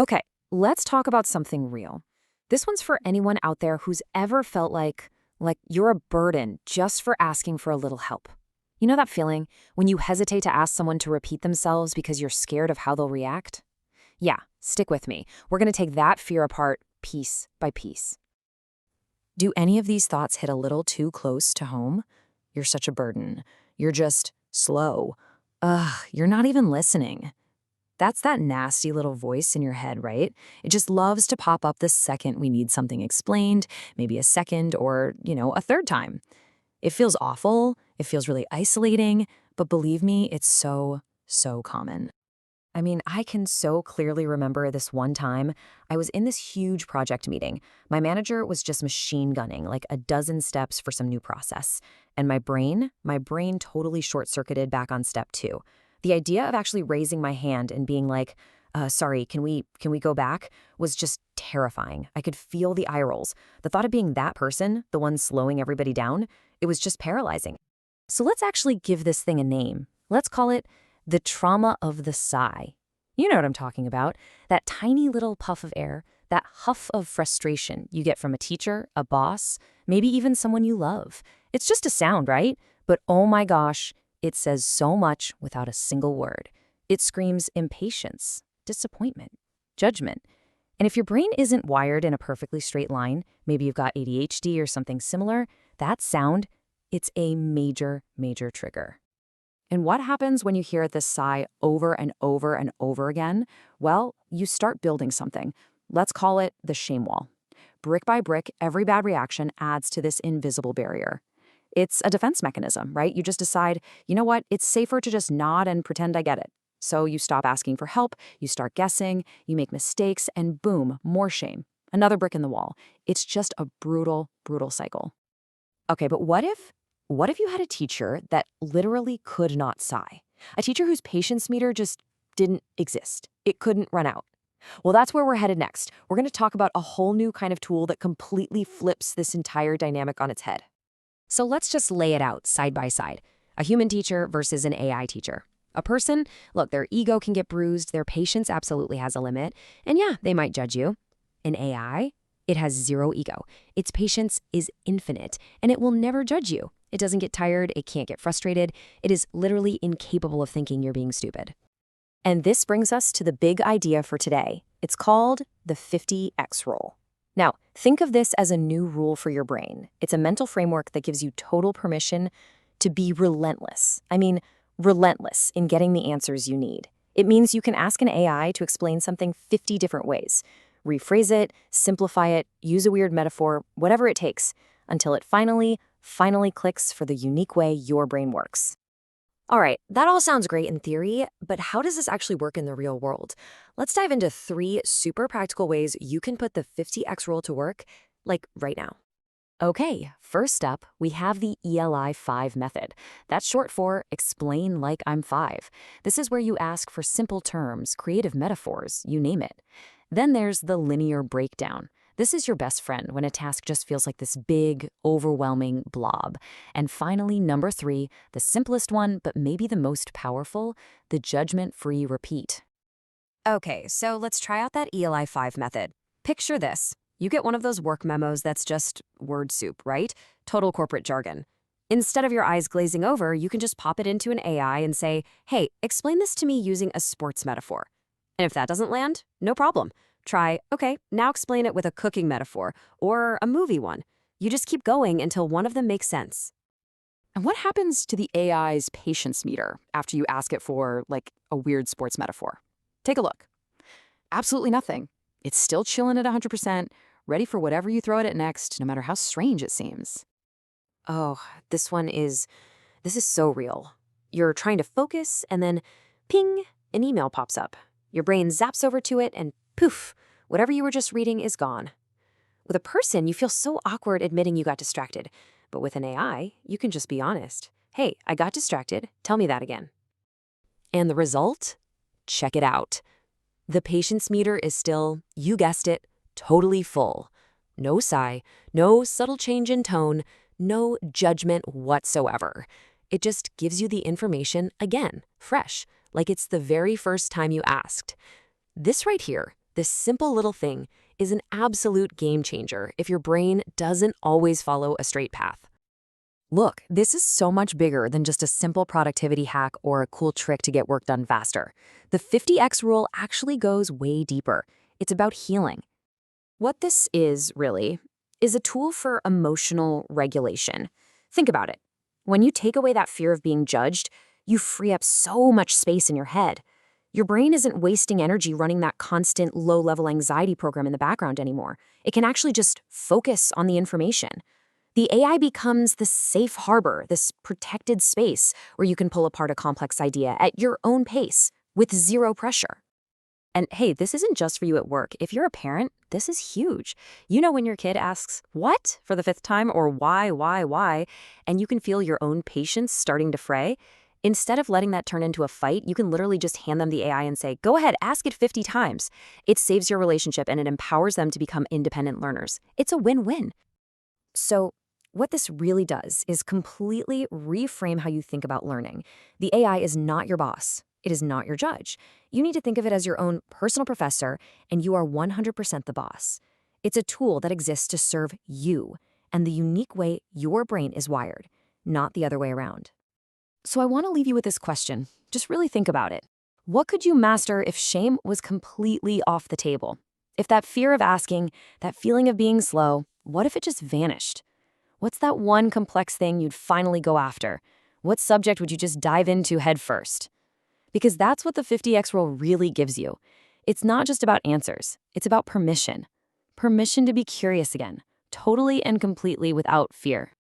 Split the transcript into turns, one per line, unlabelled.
Okay, let's talk about something real. This one's for anyone out there who's ever felt like you're a burden just for asking for a little help. You know that feeling when you hesitate to ask someone to repeat themselves because you're scared of how they'll react? Yeah, stick with me. We're going to take that fear apart piece by piece. Do any of these thoughts hit a little too close to home? You're such a burden. You're just slow. Ugh, you're not even listening. That's that nasty little voice in your head, right? It just loves to pop up the second we need something explained, maybe a second or, a third time. It feels awful. It feels really isolating. But believe me, it's so common. I mean, I can so clearly remember this one time. I was in this huge project meeting. My manager was just machine gunning like a dozen steps for some new process. And my brain totally short-circuited back on step 2. The idea of actually raising my hand and being like, sorry, can we go back, was just terrifying. I could feel the eye rolls. The thought of being that person, the one slowing everybody down, it was just paralyzing. So let's actually give this thing a name. Let's call it the trauma of the sigh. You know what I'm talking about. That tiny little puff of air, that huff of frustration you get from a teacher, a boss, maybe even someone you love. It's just a sound, right? But oh my gosh, it says so much without a single word. It screams impatience, disappointment, judgment. And if your brain isn't wired in a perfectly straight line, maybe you've got ADHD or something similar, that sound, it's a major trigger. And what happens when you hear this sigh over and over and over again? Well, you start building something. Let's call it the shame wall. Brick by brick, every bad reaction adds to this invisible barrier. It's a defense mechanism, right? You just decide, you know what, it's safer to just nod and pretend I get it. So you stop asking for help, you start guessing, you make mistakes, and boom, more shame. Another brick in the wall. It's just a brutal cycle. Okay, but what if you had a teacher that literally could not sigh? A teacher whose patience meter just didn't exist. It couldn't run out. Well, that's where we're headed next. We're going to talk about a whole new kind of tool that completely flips this entire dynamic on its head. So let's just lay it out side by side. A human teacher versus an AI teacher. A person, look, their ego can get bruised, their patience absolutely has a limit, and yeah, they might judge you. An AI, it has zero ego. Its patience is infinite, and it will never judge you. It doesn't get tired, it can't get frustrated. It is literally incapable of thinking you're being stupid. And this brings us to the big idea for today. It's called the 50x rule. Now, think of this as a new rule for your brain. It's a mental framework that gives you total permission to be relentless. I mean, relentless in getting the answers you need. It means you can ask an AI to explain something 50 different ways. Rephrase it, simplify it, use a weird metaphor, whatever it takes, until it finally clicks for the unique way your brain works. All right, that all sounds great in theory, but how does this actually work in the real world? Let's dive into 3 super practical ways you can put the 50x rule to work, like right now. Okay, first up, we have the ELI 5 method. That's short for explain like I'm 5. This is where you ask for simple terms, creative metaphors, you name it. Then there's the linear breakdown. This is your best friend when a task just feels like this big, overwhelming blob. And finally, number 3, the simplest one, but maybe the most powerful, the judgment-free repeat. Okay, so let's try out that ELI 5 method. Picture this. You get one of those work memos that's just word soup, right? Total corporate jargon. Instead of your eyes glazing over, you can just pop it into an AI and say, hey, explain this to me using a sports metaphor. And if that doesn't land, no problem. Try, okay, now explain it with a cooking metaphor or a movie one. You just keep going until one of them makes sense.
And what happens to the AI's patience meter after you ask it for, like, a weird sports metaphor? Take a look. Absolutely nothing. It's still chilling at 100%, ready for whatever you throw at it next, no matter how strange it seems.
Oh, this is so real. You're trying to focus and then ping, an email pops up. Your brain zaps over to it and poof, whatever you were just reading is gone. With a person, you feel so awkward admitting you got distracted. But with an AI, you can just be honest. Hey, I got distracted. Tell me that again. And the result? Check it out. The patience meter is still, you guessed it, totally full. No sigh, no subtle change in tone, no judgment whatsoever. It just gives you the information again, fresh, like it's the very first time you asked. This right here,
This simple little thing is an absolute game changer if your brain doesn't always follow a straight path.
Look, this is so much bigger than just a simple productivity hack or a cool trick to get work done faster. The 50x rule actually goes way deeper. It's about healing. What this is, really, is a tool for emotional regulation. Think about it. When you take away that fear of being judged, you free up so much space in your head. Your brain isn't wasting energy running that constant low-level anxiety program in the background anymore. It can actually just focus on the information. The AI becomes this safe harbor, this protected space where you can pull apart a complex idea at your own pace with zero pressure. And hey, this isn't just for you at work. If you're a parent, this is huge. You know when your kid asks, "What?" for the fifth time, or why, and you can feel your own patience starting to fray. Instead of letting that turn into a fight, you can literally just hand them the AI and say, "Go ahead, ask it 50 times. It saves your relationship and it empowers them to become independent learners. It's a win-win. So, what this really does is completely reframe how you think about learning. The AI is not your boss. It is not your judge. You need to think of it as your own personal professor, and you are 100% the boss. It's a tool that exists to serve you and the unique way your brain is wired, not the other way around. So I want to leave you with this question. Just really think about it. What could you master if shame was completely off the table? If that fear of asking, that feeling of being slow, what if it just vanished? What's that one complex thing you'd finally go after? What subject would you just dive into head first? Because that's what the 50x rule really gives you. It's not just about answers. It's about permission. Permission to be curious again, totally and completely without fear.